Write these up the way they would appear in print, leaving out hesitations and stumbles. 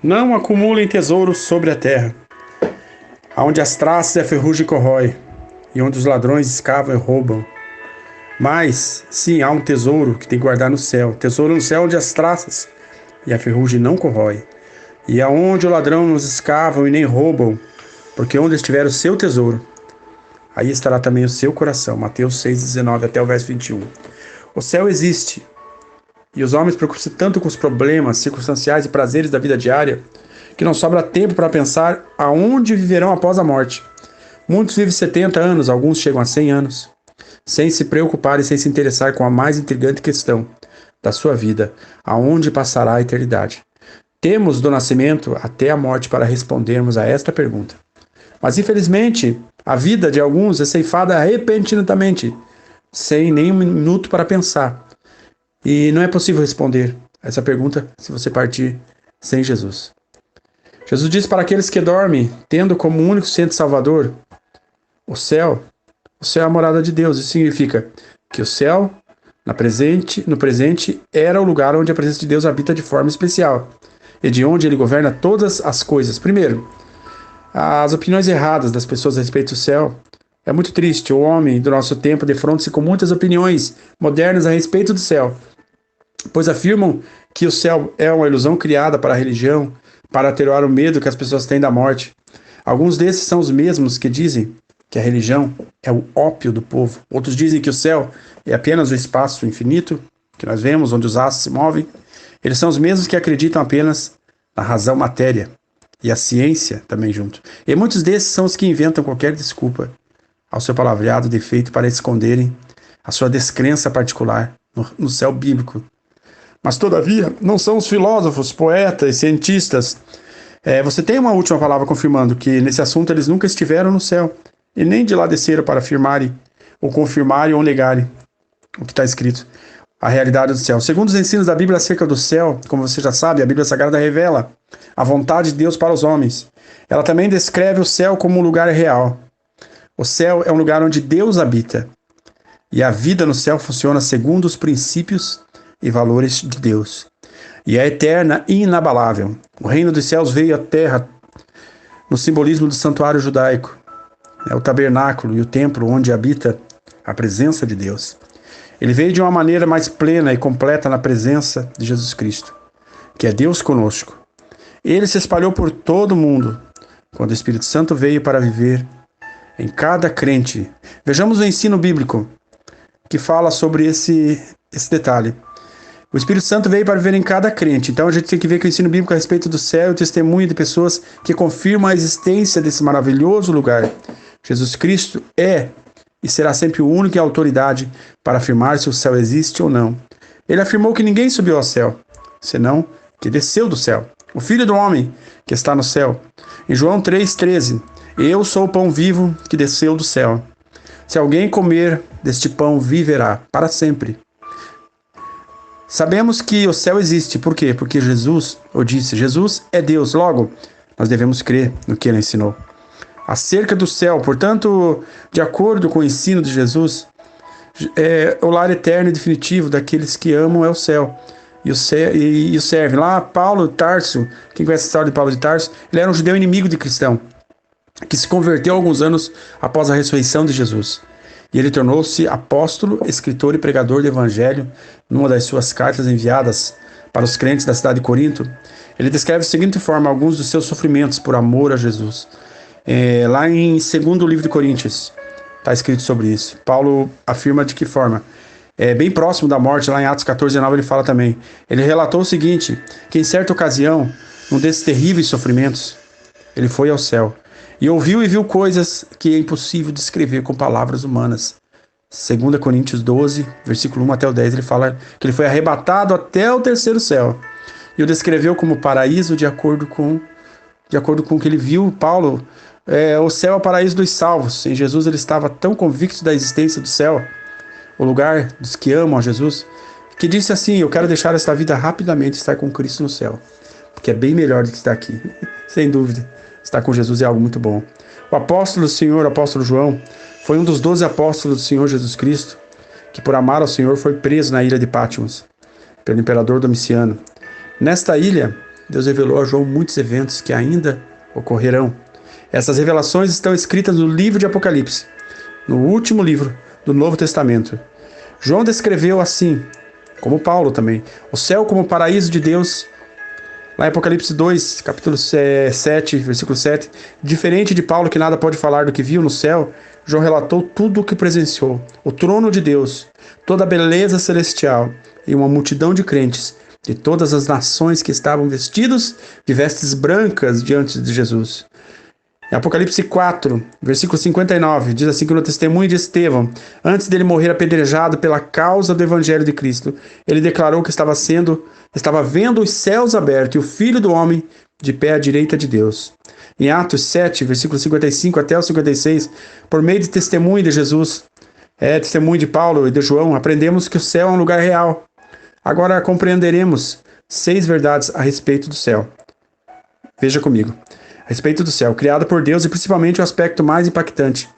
Não acumulem tesouros sobre a terra, onde as traças e a ferrugem corrói, e onde os ladrões escavam e roubam. Mas, sim, há um tesouro que tem que guardar no céu. Tesouro no céu onde as traças e a ferrugem não corrói. E aonde o ladrão não escavam e nem roubam, porque onde estiver o seu tesouro, aí estará também o seu coração. Mateus 6,19 até o verso 21. O céu existe, e os homens preocupam-se tanto com os problemas circunstanciais e prazeres da vida diária, que não sobra tempo para pensar aonde viverão após a morte. Muitos vivem 70 anos, alguns chegam a 100 anos, sem se preocupar e sem se interessar com a mais intrigante questão da sua vida: aonde passará a eternidade? Temos do nascimento até a morte para respondermos a esta pergunta. Mas infelizmente, a vida de alguns é ceifada repentinamente, sem nem um minuto para pensar. E não é possível responder essa pergunta se você partir sem Jesus. Jesus diz para aqueles que dormem, tendo como único centro salvador o céu é a morada de Deus. Isso significa que o céu, no presente, era o lugar onde a presença de Deus habita de forma especial e de onde ele governa todas as coisas. Primeiro, as opiniões erradas das pessoas a respeito do céu. É muito triste. O homem do nosso tempo defronta-se com muitas opiniões modernas a respeito do céu, pois afirmam que o céu é uma ilusão criada para a religião, para atenuar o medo que as pessoas têm da morte. Alguns desses são os mesmos que dizem que a religião é o ópio do povo. Outros dizem que o céu é apenas o espaço infinito que nós vemos, onde os astros se movem. Eles são os mesmos que acreditam apenas na razão matéria e a ciência também junto. E muitos desses são os que inventam qualquer desculpa ao seu palavreado defeito para esconderem a sua descrença particular no céu bíblico. Mas, todavia, não são os filósofos, poetas, cientistas. Você tem uma última palavra confirmando que, nesse assunto, eles nunca estiveram no céu e nem de lá desceram para afirmarem, ou confirmarem, ou negarem o que está escrito, a realidade do céu. Segundo os ensinos da Bíblia acerca do céu, como você já sabe, a Bíblia Sagrada revela a vontade de Deus para os homens. Ela também descreve o céu como um lugar real. O céu é um lugar onde Deus habita. E a vida no céu funciona segundo os princípios e valores de Deus. E é eterna e inabalável. O reino dos céus veio à terra no simbolismo do santuário judaico. É o tabernáculo e o templo onde habita a presença de Deus. Ele veio de uma maneira mais plena e completa na presença de Jesus Cristo, que é Deus conosco. Ele se espalhou por todo o mundo, quando o Espírito Santo veio para viver em cada crente. Vejamos o ensino bíblico que fala sobre esse detalhe. O Espírito Santo veio para viver em cada crente. Então a gente tem que ver que o ensino bíblico a respeito do céu e o testemunho de pessoas que confirmam a existência desse maravilhoso lugar. Jesus Cristo é e será sempre o único e a autoridade para afirmar se o céu existe ou não. Ele afirmou que ninguém subiu ao céu, senão que desceu do céu, o Filho do Homem que está no céu. Em João 3,13, eu sou o pão vivo que desceu do céu. Se alguém comer deste pão, viverá para sempre. Sabemos que o céu existe. Por quê? Porque Jesus é Deus. Logo, nós devemos crer no que ele ensinou acerca do céu. Portanto, de acordo com o ensino de Jesus, o lar eterno e definitivo daqueles que amam é o céu e o servem. Lá, Paulo de Tarso, quem conhece a história de Paulo de Tarso, ele era um judeu inimigo de cristão, que se converteu alguns anos após a ressurreição de Jesus. E ele tornou-se apóstolo, escritor e pregador do evangelho. Numa das suas cartas enviadas para os crentes da cidade de Corinto, ele descreve da seguinte forma alguns dos seus sofrimentos por amor a Jesus. Lá em 2º livro de Coríntios, está escrito sobre isso. Paulo afirma de que forma? Bem próximo da morte, lá em Atos 14:9, ele fala também. Ele relatou o seguinte, que em certa ocasião, num desses terríveis sofrimentos, ele foi ao céu e ouviu e viu coisas que é impossível descrever com palavras humanas. 2 Coríntios 12, versículo 1 até o 10, ele fala que ele foi arrebatado até o terceiro céu e o descreveu como paraíso de acordo com o que ele viu. Paulo, o céu é o paraíso dos salvos. Em Jesus ele estava tão convicto da existência do céu, o lugar dos que amam a Jesus, que disse assim: eu quero deixar esta vida rapidamente e estar com Cristo no céu, porque é bem melhor do que estar aqui. Sem dúvida, estar com Jesus é algo muito bom. O apóstolo do Senhor, o apóstolo João, foi um dos 12 apóstolos do Senhor Jesus Cristo, que por amar ao Senhor foi preso na ilha de Patmos, pelo imperador Domiciano. Nesta ilha, Deus revelou a João muitos eventos que ainda ocorrerão. Essas revelações estão escritas no livro de Apocalipse, no último livro do Novo Testamento. João descreveu assim, como Paulo também, o céu como o paraíso de Deus. Lá em Apocalipse 2, capítulo 7, versículo 7, diferente de Paulo, que nada pode falar do que viu no céu, João relatou tudo o que presenciou, o trono de Deus, toda a beleza celestial e uma multidão de crentes de todas as nações que estavam vestidos de vestes brancas diante de Jesus. Em Apocalipse 4, versículo 59, diz assim que no testemunho de Estevão, antes dele morrer apedrejado pela causa do Evangelho de Cristo, ele declarou que estava vendo os céus abertos e o Filho do Homem de pé à direita de Deus. Em Atos 7, versículo 55 até o 56, por meio de testemunho de Jesus, testemunho de Paulo e de João, aprendemos que o céu é um lugar real. Agora compreenderemos 6 verdades a respeito do céu. Veja comigo. A respeito do céu, criado por Deus, e principalmente o aspecto mais impactante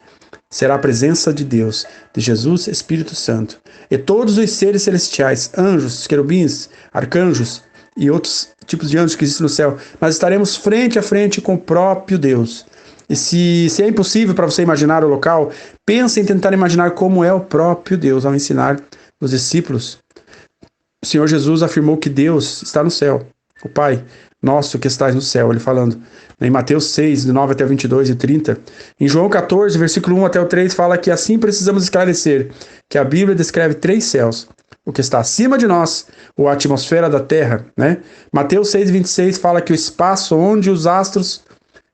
será a presença de Deus, de Jesus, Espírito Santo, e todos os seres celestiais, anjos, querubins, arcanjos e outros tipos de anjos que existem no céu. Nós estaremos frente a frente com o próprio Deus. E se é impossível para você imaginar o local, pense em tentar imaginar como é o próprio Deus ao ensinar os discípulos. O Senhor Jesus afirmou que Deus está no céu, o Pai nosso que estás no céu, ele falando em Mateus 6, de 9 até 22 e 30. Em João 14, versículo 1 até o 3, fala que assim precisamos esclarecer que a Bíblia descreve 3 céus, o que está acima de nós, ou a atmosfera da terra, né? Mateus 6, 26 fala que o espaço onde os astros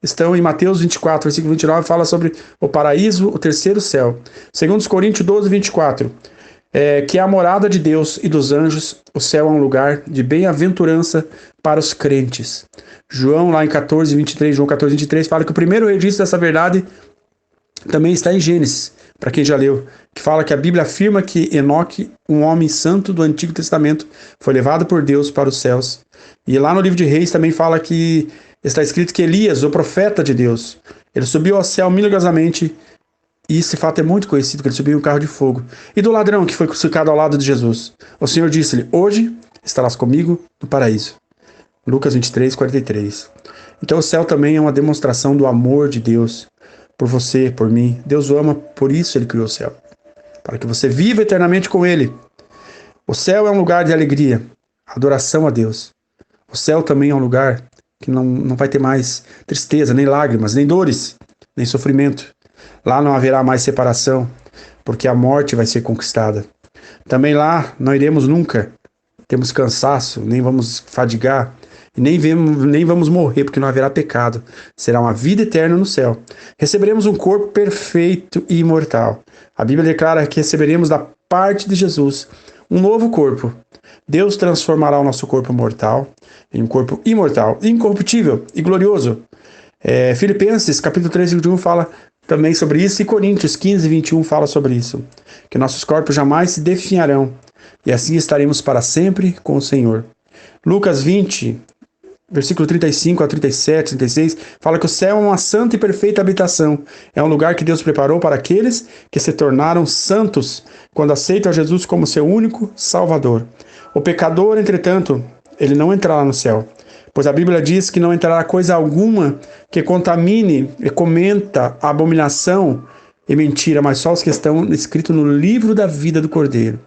estão. Em Mateus 24, versículo 29, fala sobre o paraíso, o terceiro céu. Segundo os Coríntios 12, 24, que é a morada de Deus e dos anjos, o céu é um lugar de bem-aventurança para os crentes. João, lá em 14, 23, João 14, 23, fala que o primeiro registro dessa verdade também está em Gênesis, para quem já leu, que fala que a Bíblia afirma que Enoque, um homem santo do Antigo Testamento, foi levado por Deus para os céus. E lá no livro de Reis também fala que está escrito que Elias, o profeta de Deus, ele subiu ao céu milagrosamente. E esse fato é muito conhecido, que ele subiu em um carro de fogo. E do ladrão que foi crucificado ao lado de Jesus, o Senhor disse-lhe, hoje estarás comigo no paraíso. Lucas 23, 43. Então o céu também é uma demonstração do amor de Deus por você, por mim. Deus o ama, por isso ele criou o céu, para que você viva eternamente com ele. O céu é um lugar de alegria, adoração a Deus. O céu também é um lugar que não vai ter mais tristeza, nem lágrimas, nem dores, nem sofrimento. Lá não haverá mais separação, porque a morte vai ser conquistada. Também lá não iremos nunca termos cansaço, nem vamos fadigar, e nem vamos morrer, porque não haverá pecado. Será uma vida eterna no céu. Receberemos um corpo perfeito e imortal. A Bíblia declara que receberemos da parte de Jesus um novo corpo. Deus transformará o nosso corpo mortal em um corpo imortal, incorruptível e glorioso. Filipenses, capítulo 3, 21, fala também sobre isso, e Coríntios 15, 21 fala sobre isso, que nossos corpos jamais se definharão, e assim estaremos para sempre com o Senhor. Lucas 20, versículo 35 a 37, 36, fala que o céu é uma santa e perfeita habitação, é um lugar que Deus preparou para aqueles que se tornaram santos, quando aceitam a Jesus como seu único Salvador. O pecador, entretanto, ele não entrará no céu, pois a Bíblia diz que não entrará coisa alguma que contamine e cometa a abominação e mentira, mas só os que estão escritos no livro da vida do Cordeiro.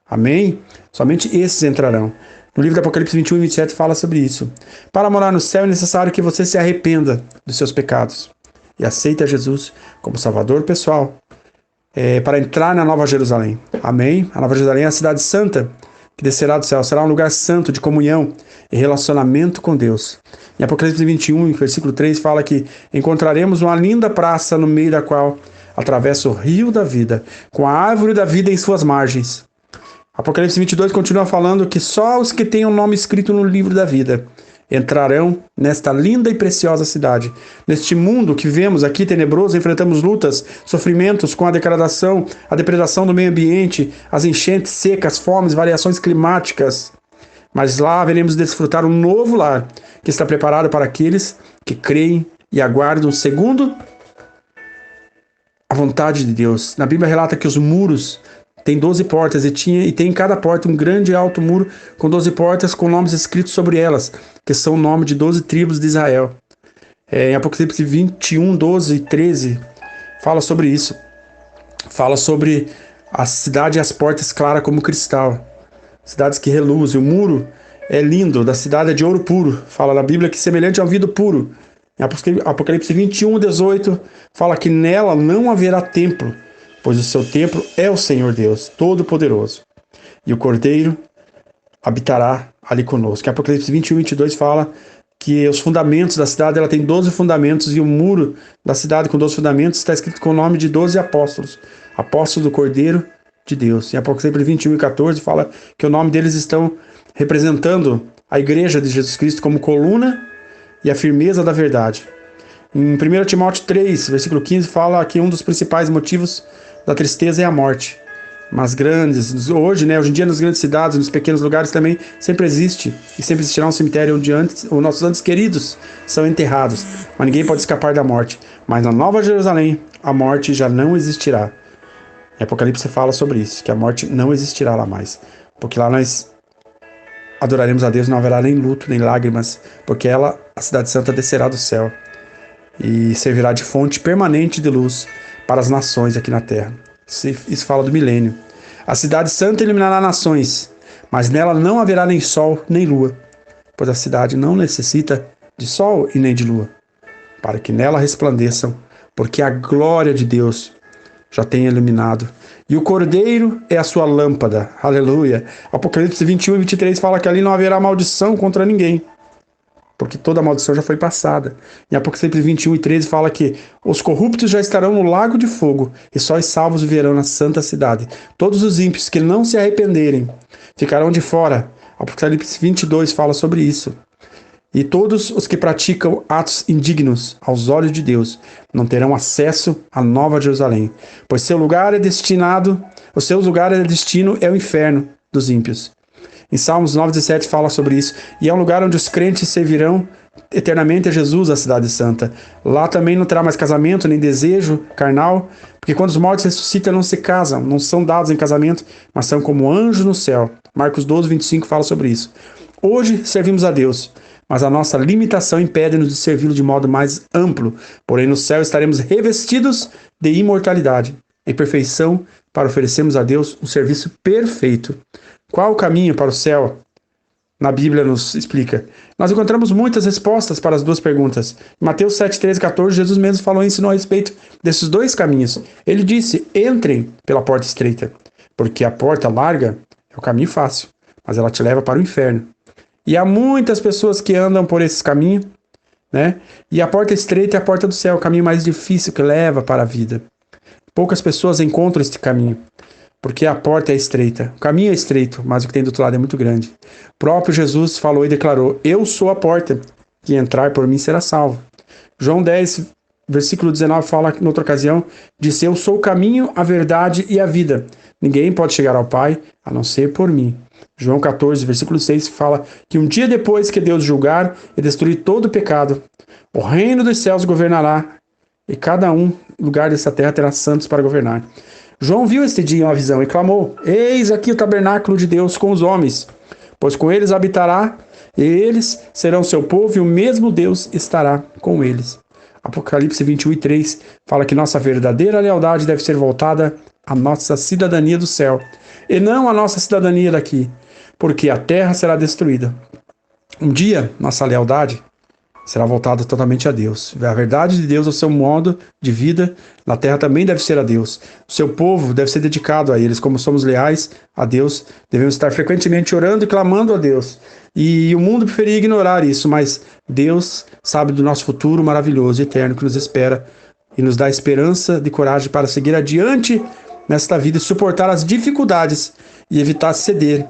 Amém? Somente esses entrarão. No livro do Apocalipse 21 e 27 fala sobre isso. Para morar no céu é necessário que você se arrependa dos seus pecados e aceite a Jesus como Salvador pessoal, para entrar na Nova Jerusalém. Amém? A Nova Jerusalém é a cidade santa, que descerá do céu, será um lugar santo de comunhão e relacionamento com Deus. Em Apocalipse 21, versículo 3, fala que encontraremos uma linda praça no meio da qual atravessa o rio da vida, com a árvore da vida em suas margens. Apocalipse 22 continua falando que só os que têm o nome escrito no livro da vida entrarão nesta linda e preciosa cidade. Neste mundo que vemos aqui tenebroso, enfrentamos lutas, sofrimentos com a depredação do meio ambiente, as enchentes, secas, fomes, variações climáticas. Mas lá veremos desfrutar um novo lar que está preparado para aqueles que creem e aguardam segundo a vontade de Deus. Na Bíblia relata que os muros tem 12 portas e tem em cada porta um grande e alto muro com 12 portas com nomes escritos sobre elas, que são o nome de 12 tribos de Israel. Em Apocalipse 21, 12 e 13, fala sobre isso. Fala sobre a cidade e as portas claras como cristal, cidades que reluzem. O muro é lindo, da cidade é de ouro puro. Fala na Bíblia que é semelhante ao vidro puro. Em Apocalipse 21, 18, fala que nela não haverá templo, pois o seu templo é o Senhor Deus, Todo-Poderoso. E o Cordeiro habitará ali conosco. Em Apocalipse 21, 22 fala que os fundamentos da cidade, ela tem 12 fundamentos, e o muro da cidade com 12 fundamentos está escrito com o nome de 12 apóstolos, apóstolos do Cordeiro de Deus. Em Apocalipse 21 e 14 fala que o nome deles estão representando a igreja de Jesus Cristo como coluna e a firmeza da verdade. Em 1 Timóteo 3, versículo 15, fala que um dos principais motivos da tristeza é a morte. Mas hoje em dia nas grandes cidades, nos pequenos lugares também sempre existe e sempre existirá um cemitério onde os nossos antes queridos são enterrados, mas ninguém pode escapar da morte. Mas na Nova Jerusalém, a morte já não existirá. Em Apocalipse fala sobre isso, que a morte não existirá lá mais, porque lá nós adoraremos a Deus, não haverá nem luto, nem lágrimas, porque a cidade santa, descerá do céu e servirá de fonte permanente de luz para as nações aqui na terra. Isso fala do milênio. A cidade santa eliminará nações, mas nela não haverá nem sol nem lua, pois a cidade não necessita de sol e nem de lua, para que nela resplandeçam, porque a glória de Deus já tem iluminado. E o Cordeiro é a sua lâmpada. Aleluia. Apocalipse 21 e 23 fala que ali não haverá maldição contra ninguém, porque toda a maldição já foi passada. Em Apocalipse 21 e 13 fala que os corruptos já estarão no lago de fogo, e só os salvos viverão na santa cidade. Todos os ímpios que não se arrependerem ficarão de fora. Apocalipse 22 fala sobre isso. E todos os que praticam atos indignos aos olhos de Deus não terão acesso à Nova Jerusalém, pois o seu lugar é destino é o inferno dos ímpios. Em Salmos 9,17 fala sobre isso. E é um lugar onde os crentes servirão eternamente a Jesus, a cidade santa. Lá também não terá mais casamento, nem desejo carnal, porque quando os mortos ressuscitam não se casam, não são dados em casamento, mas são como anjos no céu. Marcos 12, 25 fala sobre isso. Hoje servimos a Deus, mas a nossa limitação impede-nos de servi-lo de modo mais amplo. Porém, no céu estaremos revestidos de imortalidade, em perfeição, para oferecermos a Deus um serviço perfeito. Qual o caminho para o céu? Na Bíblia nos explica. Nós encontramos muitas respostas para as duas perguntas. Em Mateus 7, 13, 14, Jesus mesmo falou e ensinou a respeito desses dois caminhos. Ele disse: entrem pela porta estreita, porque a porta larga é o caminho fácil, mas ela te leva para o inferno. E há muitas pessoas que andam por esse caminho, né? E a porta estreita é a porta do céu, o caminho mais difícil que leva para a vida. Poucas pessoas encontram este caminho, porque a porta é estreita. O caminho é estreito, mas o que tem do outro lado é muito grande. O próprio Jesus falou e declarou: eu sou a porta, que entrar por mim será salvo. João 10, versículo 19 fala, em outra ocasião, disse: eu sou o caminho, a verdade e a vida. Ninguém pode chegar ao Pai, a não ser por mim. João 14, versículo 6 fala que um dia depois que Deus julgar e destruir todo o pecado, o reino dos céus governará, e cada lugar dessa terra terá santos para governar. João viu este dia uma visão e clamou: eis aqui o tabernáculo de Deus com os homens, pois com eles habitará, e eles serão seu povo, e o mesmo Deus estará com eles. Apocalipse 21 e 3 fala que nossa verdadeira lealdade deve ser voltada à nossa cidadania do céu, e não à nossa cidadania daqui, porque a terra será destruída. Um dia, nossa lealdade será voltada totalmente a Deus. A verdade de Deus, o seu modo de vida na terra também deve ser a Deus. O seu povo deve ser dedicado a eles. Como somos leais a Deus, devemos estar frequentemente orando e clamando a Deus. E o mundo preferia ignorar isso, mas Deus sabe do nosso futuro maravilhoso e eterno que nos espera e nos dá esperança de coragem para seguir adiante nesta vida e suportar as dificuldades e evitar ceder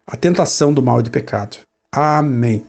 à tentação do mal e do pecado. Amém.